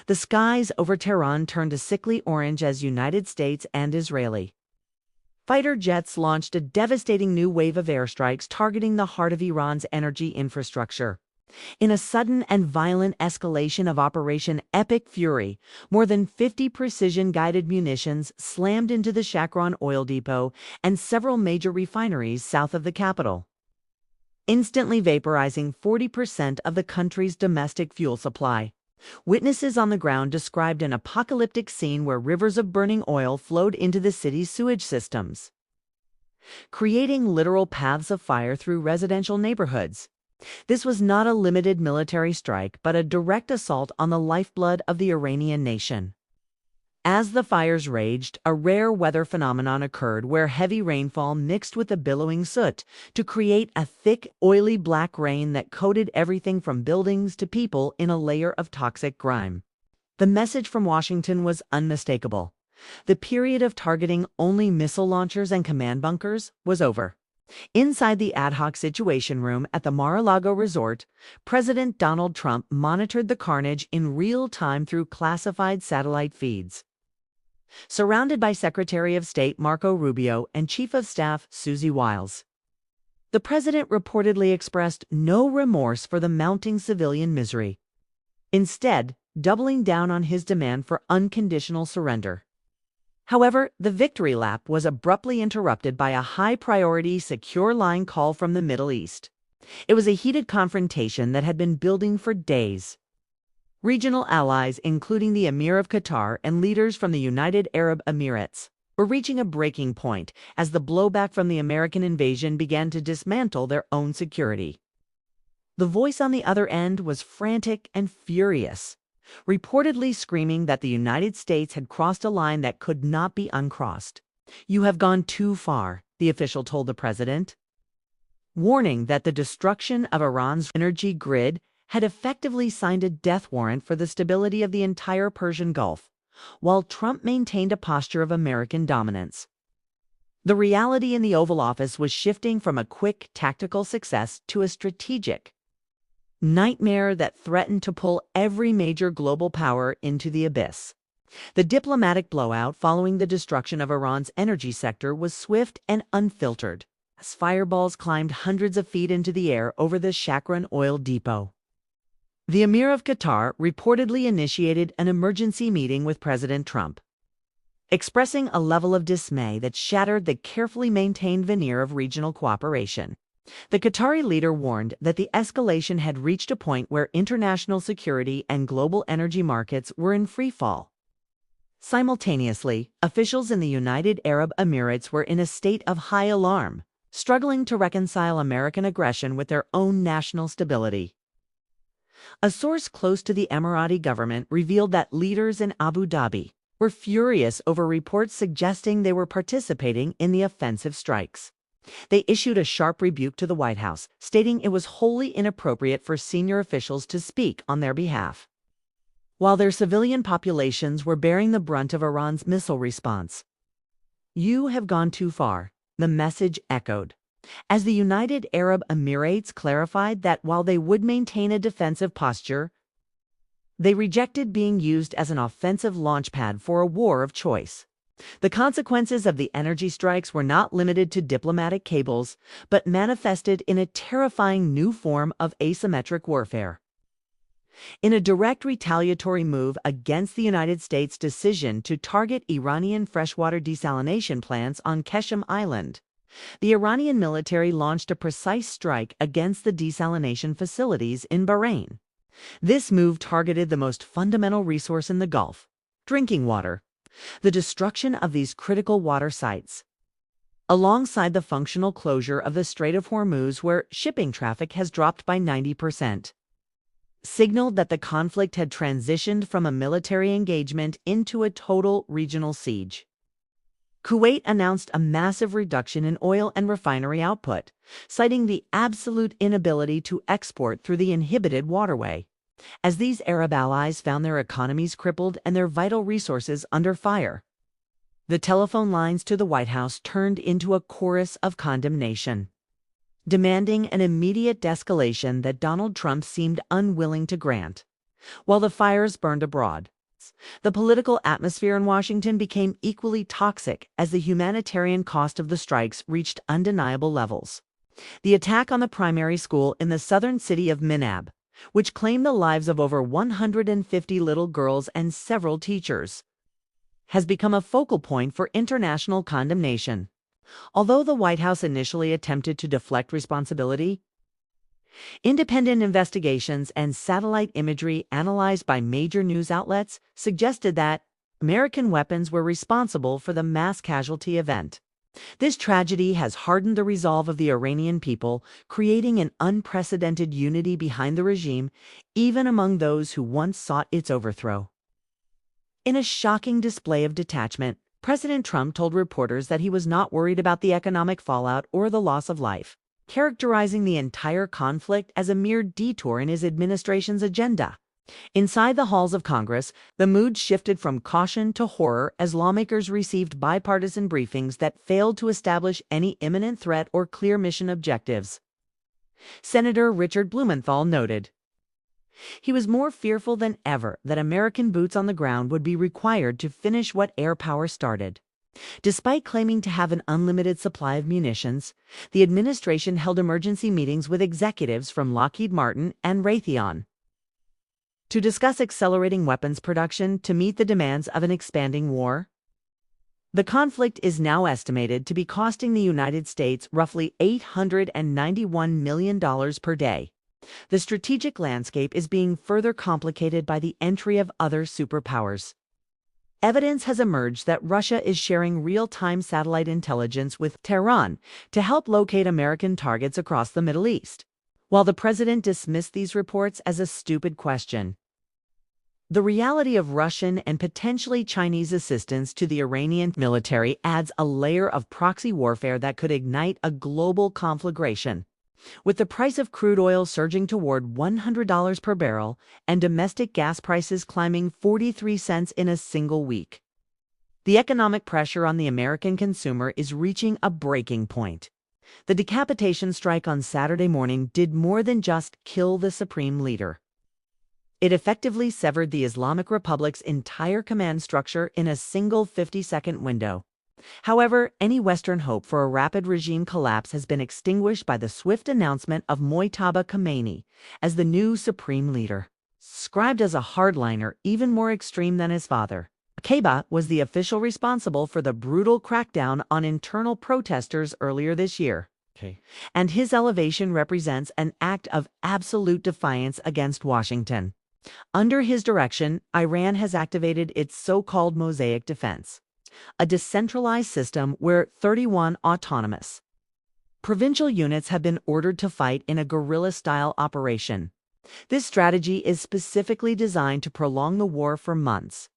The skies over Tehran turned a sickly orange as United States and Israeli fighter jets launched a devastating new wave of airstrikes targeting the heart of Iran's energy infrastructure. In a sudden and violent escalation of Operation Epic Fury, more than 50 precision-guided munitions slammed into the Shakran oil depot and several major refineries south of the capital, instantly vaporizing 40% of the country's domestic fuel supply. Witnesses on the ground described an apocalyptic scene where rivers of burning oil flowed into the city's sewage systems, creating literal paths of fire through residential neighborhoods. This was not a limited military strike, but a direct assault on the lifeblood of the Iranian nation. As the fires raged, a rare weather phenomenon occurred where heavy rainfall mixed with the billowing soot to create a thick, oily black rain that coated everything from buildings to people in a layer of toxic grime. The message from Washington was unmistakable. The period of targeting only missile launchers and command bunkers was over. Inside the ad hoc situation room at the Mar-a-Lago resort, President Donald Trump monitored the carnage in real time through classified satellite feeds. Surrounded by Secretary of State Marco Rubio and Chief of Staff Susie Wiles, the president reportedly expressed no remorse for the mounting civilian misery, instead doubling down on his demand for unconditional surrender. However, the victory lap was abruptly interrupted by a high-priority secure line call from the Middle East. It was a heated confrontation that had been building for days. Regional allies, including the Emir of Qatar and leaders from the United Arab Emirates, were reaching a breaking point as the blowback from the American invasion began to dismantle their own security. The voice on the other end was frantic and furious, reportedly screaming that the United States had crossed a line that could not be uncrossed. "You have gone too far," the official told the president, warning that the destruction of Iran's energy grid had effectively signed a death warrant for the stability of the entire Persian Gulf, while Trump maintained a posture of American dominance. The reality in the Oval Office was shifting from a quick tactical success to a strategic nightmare that threatened to pull every major global power into the abyss. The diplomatic blowout following the destruction of Iran's energy sector was swift and unfiltered, as fireballs climbed hundreds of feet into the air over the Shakran oil depot. The Emir of Qatar reportedly initiated an emergency meeting with President Trump, expressing a level of dismay that shattered the carefully maintained veneer of regional cooperation. The Qatari leader warned that the escalation had reached a point where international security and global energy markets were in free fall. Simultaneously, officials in the United Arab Emirates were in a state of high alarm, struggling to reconcile American aggression with their own national stability. A source close to the Emirati government revealed that leaders in Abu Dhabi were furious over reports suggesting they were participating in the offensive strikes. They issued a sharp rebuke to the White House, stating it was wholly inappropriate for senior officials to speak on their behalf, while their civilian populations were bearing the brunt of Iran's missile response. "You have gone too far," the message echoed, as the United Arab Emirates clarified that while they would maintain a defensive posture, they rejected being used as an offensive launchpad for a war of choice. The consequences of the energy strikes were not limited to diplomatic cables, but manifested in a terrifying new form of asymmetric warfare. In a direct retaliatory move against the United States' decision to target Iranian freshwater desalination plants on Qeshm Island, the Iranian military launched a precise strike against the desalination facilities in Bahrain. This move targeted the most fundamental resource in the Gulf, drinking water. The destruction of these critical water sites, alongside the functional closure of the Strait of Hormuz, where shipping traffic has dropped by 90%, signaled that the conflict had transitioned from a military engagement into a total regional siege. Kuwait announced a massive reduction in oil and refinery output, citing the absolute inability to export through the inhibited waterway, as these Arab allies found their economies crippled and their vital resources under fire. The telephone lines to the White House turned into a chorus of condemnation, demanding an immediate de-escalation that Donald Trump seemed unwilling to grant. While the fires burned abroad, The political atmosphere in Washington became equally toxic as the humanitarian cost of the strikes reached undeniable levels. The attack on the primary school in the southern city of Minab, which claimed the lives of over 150 little girls and several teachers, has become a focal point for international condemnation. Although the White House initially attempted to deflect responsibility, independent investigations and satellite imagery analyzed by major news outlets suggested that American weapons were responsible for the mass casualty event. This tragedy has hardened the resolve of the Iranian people, creating an unprecedented unity behind the regime, even among those who once sought its overthrow. In a shocking display of detachment, President Trump told reporters that he was not worried about the economic fallout or the loss of life, characterizing the entire conflict as a mere detour in his administration's agenda. Inside the halls of Congress, the mood shifted from caution to horror as lawmakers received bipartisan briefings that failed to establish any imminent threat or clear mission objectives. Senator Richard Blumenthal noted, he was more fearful than ever that American boots on the ground would be required to finish what air power started. Despite claiming to have an unlimited supply of munitions, the administration held emergency meetings with executives from Lockheed Martin and Raytheon to discuss accelerating weapons production to meet the demands of an expanding war. The conflict is now estimated to be costing the United States roughly $891 million per day. The strategic landscape is being further complicated by the entry of other superpowers. Evidence has emerged that Russia is sharing real-time satellite intelligence with Tehran to help locate American targets across the Middle East. While the president dismissed these reports as a stupid question, the reality of Russian and potentially Chinese assistance to the Iranian military adds a layer of proxy warfare that could ignite a global conflagration. With the price of crude oil surging toward $100 per barrel and domestic gas prices climbing 43 cents in a single week, the economic pressure on the American consumer is reaching a breaking point. The decapitation strike on Saturday morning did more than just kill the supreme leader. It effectively severed the Islamic Republic's entire command structure in a single 50-second window. However, any Western hope for a rapid regime collapse has been extinguished by the swift announcement of Mojtaba Khomeini as the new supreme leader. Described as a hardliner even more extreme than his father, Mojtaba was the official responsible for the brutal crackdown on internal protesters earlier this year. And his elevation represents an act of absolute defiance against Washington. Under his direction, Iran has activated its so-called Mosaic defense, a decentralized system where 31 autonomous provincial units have been ordered to fight in a guerrilla-style operation. This strategy is specifically designed to prolong the war for months,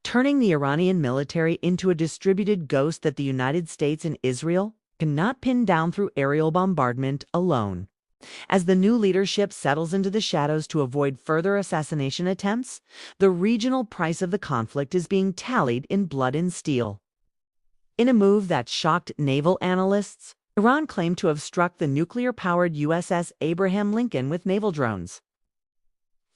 turning the Iranian military into a distributed ghost that the United States and Israel cannot pin down through aerial bombardment alone. As the new leadership settles into the shadows to avoid further assassination attempts, the regional price of the conflict is being tallied in blood and steel. In a move that shocked naval analysts, Iran claimed to have struck the nuclear-powered USS Abraham Lincoln with naval drones,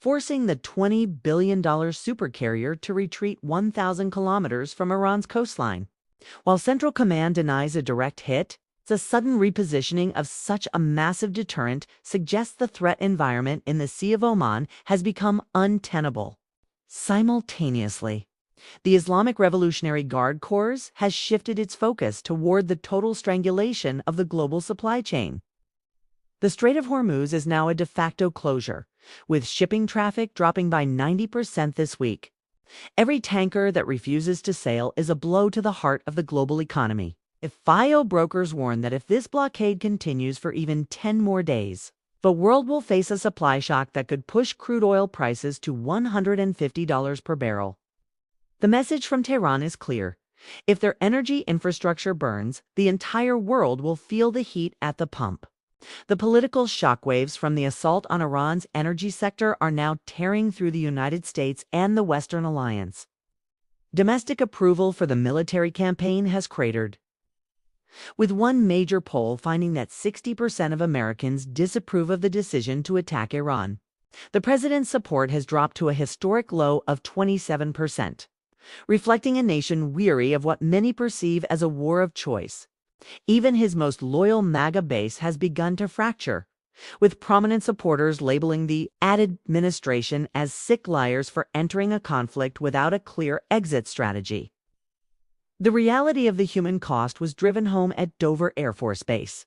forcing the $20 billion supercarrier to retreat 1,000 kilometers from Iran's coastline. While Central Command denies a direct hit, the sudden repositioning of such a massive deterrent suggests the threat environment in the Sea of Oman has become untenable. Simultaneously, the Islamic Revolutionary Guard Corps has shifted its focus toward the total strangulation of the global supply chain. The Strait of Hormuz is now a de facto closure, with shipping traffic dropping by 90% this week. Every tanker that refuses to sail is a blow to the heart of the global economy. FIO brokers warn that if this blockade continues for even 10 more days, the world will face a supply shock that could push crude oil prices to $150 per barrel. The message from Tehran is clear. If their energy infrastructure burns, the entire world will feel the heat at the pump. The political shockwaves from the assault on Iran's energy sector are now tearing through the United States and the Western alliance. Domestic approval for the military campaign has cratered, with one major poll finding that 60% of Americans disapprove of the decision to attack Iran. The president's support has dropped to a historic low of 27%, reflecting a nation weary of what many perceive as a war of choice. Even his most loyal MAGA base has begun to fracture, with prominent supporters labeling the administration as sick liars for entering a conflict without a clear exit strategy. The reality of the human cost was driven home at Dover Air Force Base,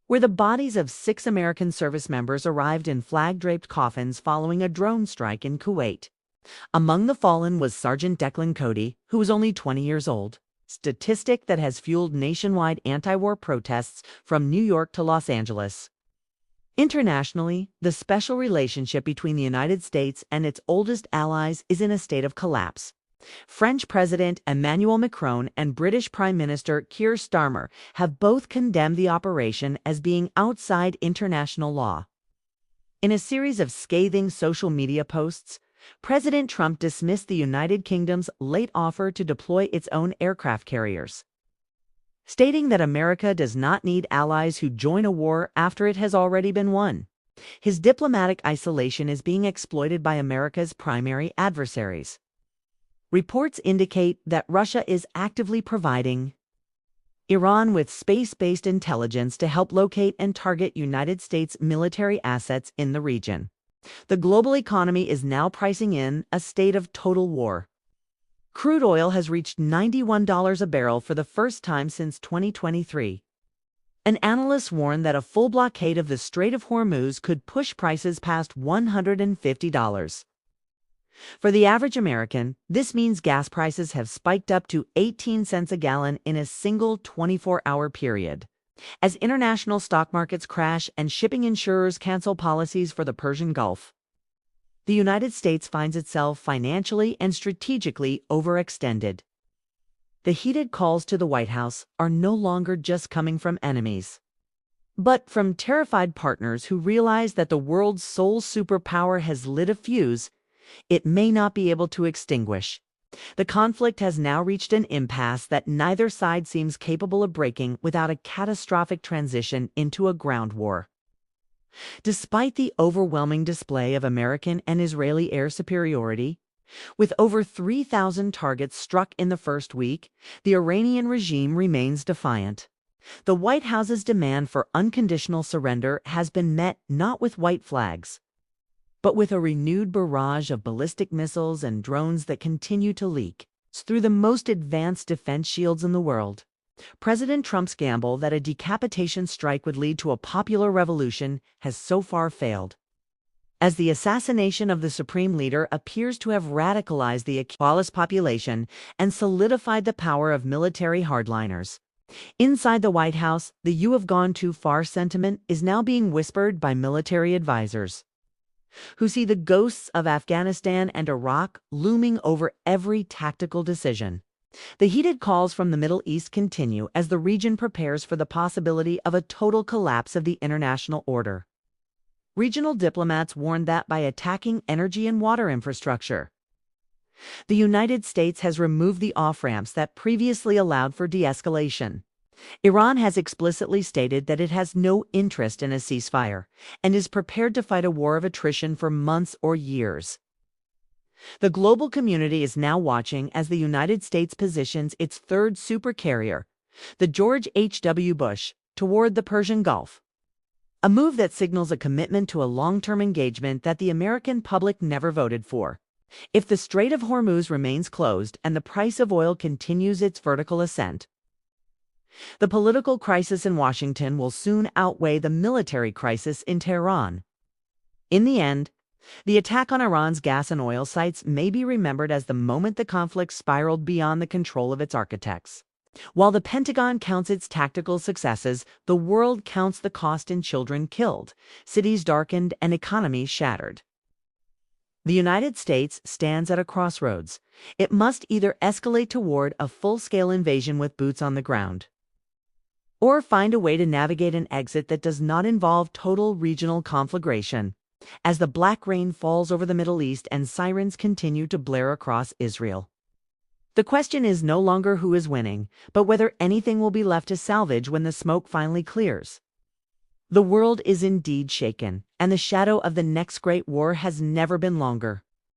where the bodies of 6 American service members arrived in flag-draped coffins following a drone strike in Kuwait. Among the fallen was Sergeant Declan Cody, who was only 20 years old, statistic that has fueled nationwide anti-war protests from New York to Los Angeles. Internationally, the special relationship between the United States and its oldest allies is in a state of collapse. French President Emmanuel Macron and British Prime Minister Keir Starmer have both condemned the operation as being outside international law. In a series of scathing social media posts, President Trump dismissed the United Kingdom's late offer to deploy its own aircraft carriers, stating that America does not need allies who join a war after it has already been won. His diplomatic isolation is being exploited by America's primary adversaries. Reports indicate that Russia is actively providing Iran with space-based intelligence to help locate and target United States military assets in the region. The global economy is now pricing in a state of total war. Crude oil has reached $91 a barrel for the first time since 2023. An analyst warned that a full blockade of the Strait of Hormuz could push prices past $150. For the average American, this means gas prices have spiked up to 18 cents a gallon in a single 24-hour period. As international stock markets crash and shipping insurers cancel policies for the Persian Gulf, the United States finds itself financially and strategically overextended. The heated calls to the White House are no longer just coming from enemies, but from terrified partners who realize that the world's sole superpower has lit a fuse it may not be able to extinguish. The conflict has now reached an impasse that neither side seems capable of breaking without a catastrophic transition into a ground war. Despite the overwhelming display of American and Israeli air superiority, with over 3,000 targets struck in the first week, the Iranian regime remains defiant. The White House's demand for unconditional surrender has been met not with white flags, but with a renewed barrage of ballistic missiles and drones that continue to leak through the most advanced defense shields in the world. President Trump's gamble that a decapitation strike would lead to a popular revolution has so far failed, as the assassination of the supreme leader appears to have radicalized the Wallace population and solidified the power of military hardliners. Inside the White House, the "you have gone too far" sentiment is now being whispered by military advisors, who see the ghosts of Afghanistan and Iraq looming over every tactical decision. The heated calls from the Middle East continue as the region prepares for the possibility of a total collapse of the international order. Regional diplomats warned that by attacking energy and water infrastructure, the United States has removed the off-ramps that previously allowed for de-escalation. Iran has explicitly stated that it has no interest in a ceasefire and is prepared to fight a war of attrition for months or years. The global community is now watching as the United States positions its third supercarrier, the George H.W. Bush, toward the Persian Gulf, a move that signals a commitment to a long-term engagement that the American public never voted for. If the Strait of Hormuz remains closed and the price of oil continues its vertical ascent, the political crisis in Washington will soon outweigh the military crisis in Tehran. In the end, the attack on Iran's gas and oil sites may be remembered as the moment the conflict spiraled beyond the control of its architects. While the Pentagon counts its tactical successes, the world counts the cost in children killed, cities darkened, and economies shattered. The United States stands at a crossroads. It must either escalate toward a full-scale invasion with boots on the ground, or find a way to navigate an exit that does not involve total regional conflagration. As the black rain falls over the Middle East and sirens continue to blare across Israel, the question is no longer who is winning, but whether anything will be left to salvage when the smoke finally clears. The world is indeed shaken, and the shadow of the next great war has never been longer.